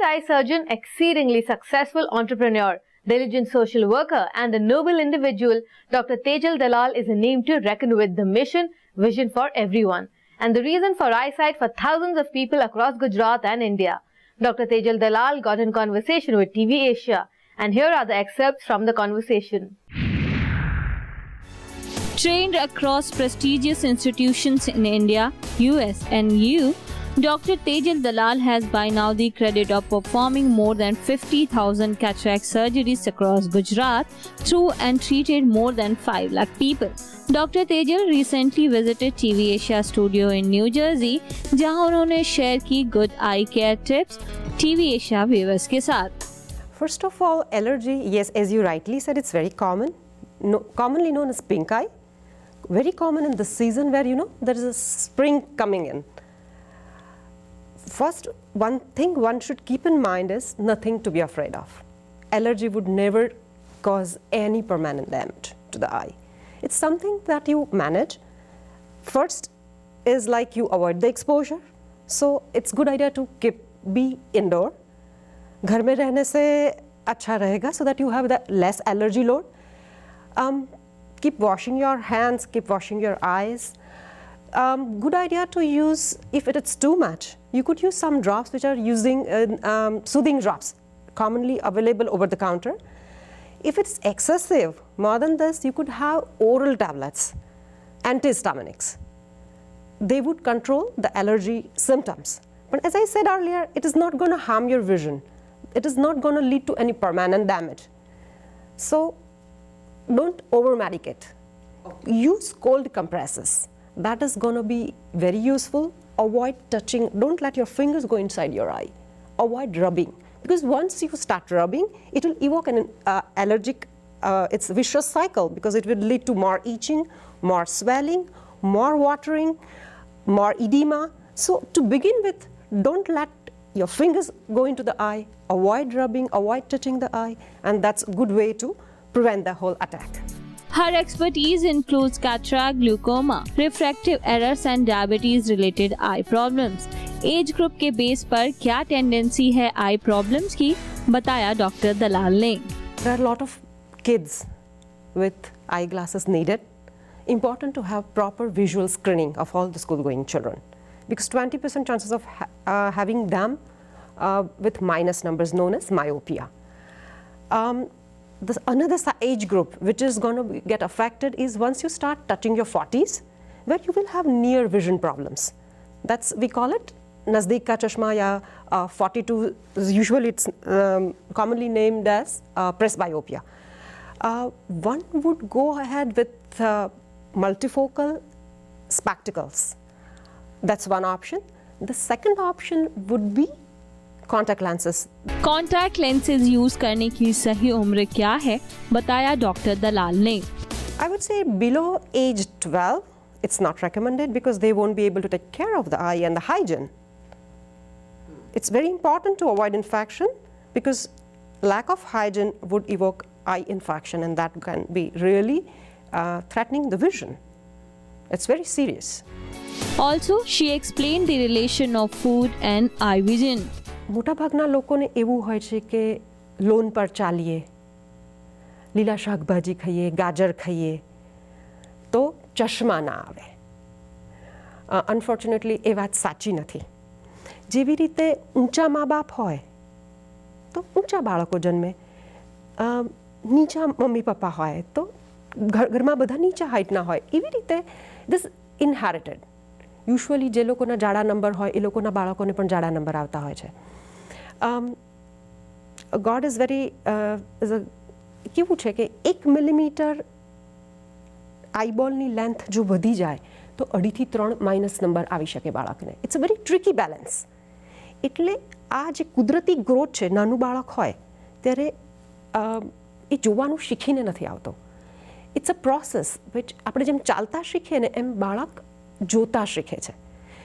eye surgeon, exceedingly successful entrepreneur, diligent social worker, and a noble individual, Dr. Sejal Dalal is a name to reckon with. The mission, vision for everyone, and the reason for eyesight for thousands of people across Gujarat and India. Dr. Sejal Dalal got in conversation with TV Asia, and here are the excerpts from the conversation. Trained across prestigious institutions in India, US and EU, Dr. Sejal Dalal has by now the credit of performing more than 50,000 cataract surgeries across Gujarat through and treated more than 5 lakh people. Dr. Sejal recently visited TV Asia studio in New Jersey, जहां उन्होंने share की good eye care tips TV Asia viewers के साथ. First of all, allergy, yes, as you rightly said, it's very common, commonly known as pink eye. Very common in the season where, there is a spring coming in. First, one thing one should keep in mind is nothing to be afraid of. Allergy would never cause any permanent damage to the eye. It's something that you manage. First is like you avoid the exposure. So it's good idea to be indoor. घर में रहने से अच्छा रहेगा so that you have the less allergy load. Keep washing your hands, keep washing your eyes. Good idea to use, if it is too much, you could use some drops which are using soothing drops, commonly available over the counter. If it's excessive, more than this, you could have oral tablets, antihistaminics. They would control the allergy symptoms. But as I said earlier, it is not going to harm your vision. It is not going to lead to any permanent damage. So don't over-medicate. Use cold compresses. That is going to be very useful. Avoid touching. Don't let your fingers go inside your eye. Avoid rubbing. Because once you start rubbing, it will evoke an allergic, it's a vicious cycle, because it will lead to more itching, more swelling, more watering, more edema. So to begin with, don't let your fingers go into the eye. Avoid rubbing, avoid touching the eye, and that's a good way to prevent the whole attack. Her expertise includes cataract, glaucoma, refractive errors and diabetes-related eye problems. Age group के base पर क्या tendency है आई problems की, बताया doctor दलाल ने. There are a lot of kids with eyeglasses needed. Important to have proper visual screening of all the school-going children, because 20% chances of having them with minus numbers known as myopia. Another age group which is going to get affected is once you start touching your 40s, where you will have near vision problems. That's, we call it Nazdik ka chashma ya 42, usually it's commonly named as presbyopia. One would go ahead with multifocal spectacles. That's one option. The second option would be contact lenses. Contact lenses use करने की सही उम्र क्या है, बताया doctor दलाल ने. I would say below age 12, it's not recommended because they won't be able to take care of the eye and the hygiene. It's very important to avoid infection because lack of hygiene would evoke eye infection, and that can be really threatening the vision. It's very serious. Also, she explained the relation of food and eye vision. મોટાભાગના લોકોને એવું હોય છે કે loan પર ચાલીએ, લીલા શાકભાજી ખાઈએ, ગાજર ખાઈએ તો ચશ્મા ના આવે. અનફોર્ચ્યુનેટલી એ વાત સાચી નથી. જેવી રીતે ઊંચા મા બાપ હોય તો ઊંચા બાળકો જન્મે, નીચા મમ્મી પપ્પા હોય તો ઘરમાં બધા નીચા હાઇટના હોય. એવી રીતે ધીસ ઇનહેરિટેડ. યુઝ્યુઅલી જે લોકોના જાડા નંબર હોય એ લોકોના બાળકોને પણ જાડા નંબર આવતા હોય છે. God is very કેવું છે કે 1 મિલીમીટર આઈબોલની લેન્થ જો વધી જાય તો 2.5 થી 3 માઇનસ નંબર આવી શકે બાળકને. It's a very tricky balance. એટલે આ જે કુદરતી ગ્રોથ છે, નાનું બાળક હોય ત્યારે એ જોવાનું શીખીને નથી આવતો. ઇટ્સ અ પ્રોસેસ વિચ આપણે જેમ ચાલતા શીખીએ ને એમ બાળક જોતા શીખે છે.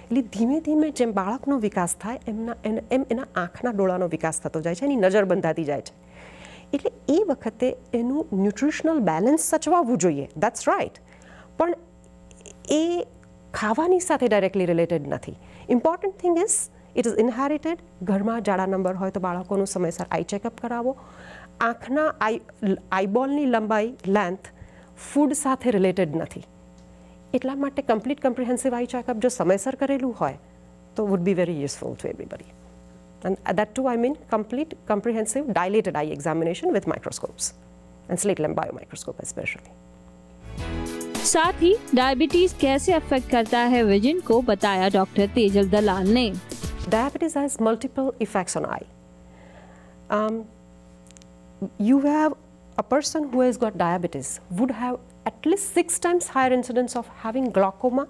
એટલે ધીમે ધીમે જેમ બાળકનો વિકાસ થાય એમ એના આંખના ડોળાનો વિકાસ થતો જાય છે, એની નજર બંધાતી જાય છે. એટલે એ વખતે એનું ન્યુટ્રિશનલ બેલેન્સ સચવાવવું જોઈએ. That's right. પણ એ ખાવાની સાથે ડાયરેક્ટલી રિલેટેડ નથી. Important thing is it is inherited. ઘરમાં જાડા નંબર હોય તો બાળકોનું સમયસર આઈ ચેકઅપ કરાવો. આંખના આઈબોલની લંબાઈ લેન્થ ફૂડ સાથે રિલેટેડ નથી, એટલા માટે કમ્પ્લીટ કમ્પ્રિહેન્સિવ આઈ ચેકઅપ જો સમયસર કરેલું હોય તો would be very useful two everybody. And that too, I mean complete comprehensive dilated eye examination with microscopes and slit lamp biomicroscope especially. साथ ही डायबिटीज कैसे अफेक्ट करता है विजन को बताया डॉक्टर तेजल दलाल ने। Diabetes has multiple effects on eye. You have a person who has got diabetes would have at least 6 times higher incidence of having glaucoma.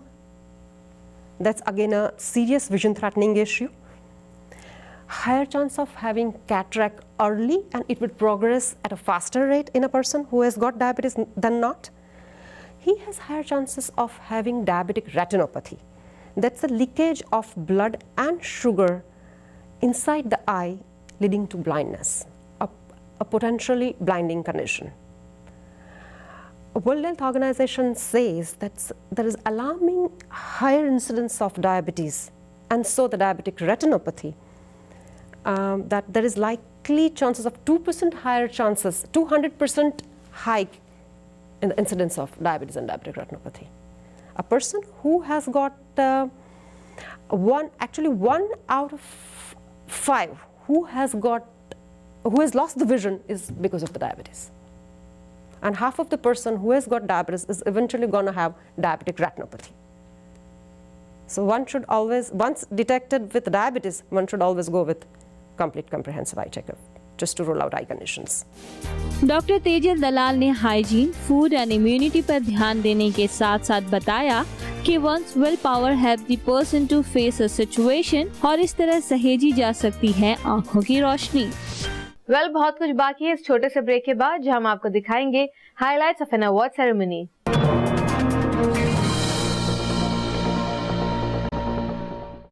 That's again a serious vision threatening issue. Higher chance of having cataract early, and it would progress at a faster rate in a person who has got diabetes than not. He has higher chances of having diabetic retinopathy. That's the leakage of blood and sugar inside the eye leading to blindness, a potentially blinding condition. World Health Organization says that there is alarming higher incidence of diabetes and so the diabetic retinopathy, that there is likely chances of 2% higher chances, 200% hike in the incidence of diabetes and diabetic retinopathy. A person who has got one out of 5 who has lost the vision is because of the diabetes. And half of the person who has got diabetes is eventually going to have diabetic retinopathy. So one should always, once detected with diabetes, one should always go with complete comprehensive eye checkup just to rule out eye conditions. Doctor Tejal Dalal ने hygiene, food and immunity पर ध्यान देने के साथ साथ बताया कि one's will power help the person to face a situation और इस तरह सहेजी जा सकती है आंखों की रोशनी। बहुत कुछ बाकी है इस छोटे से ब्रेक के बाद, जहां हम आपको दिखाएंगे highlights of an award ceremony.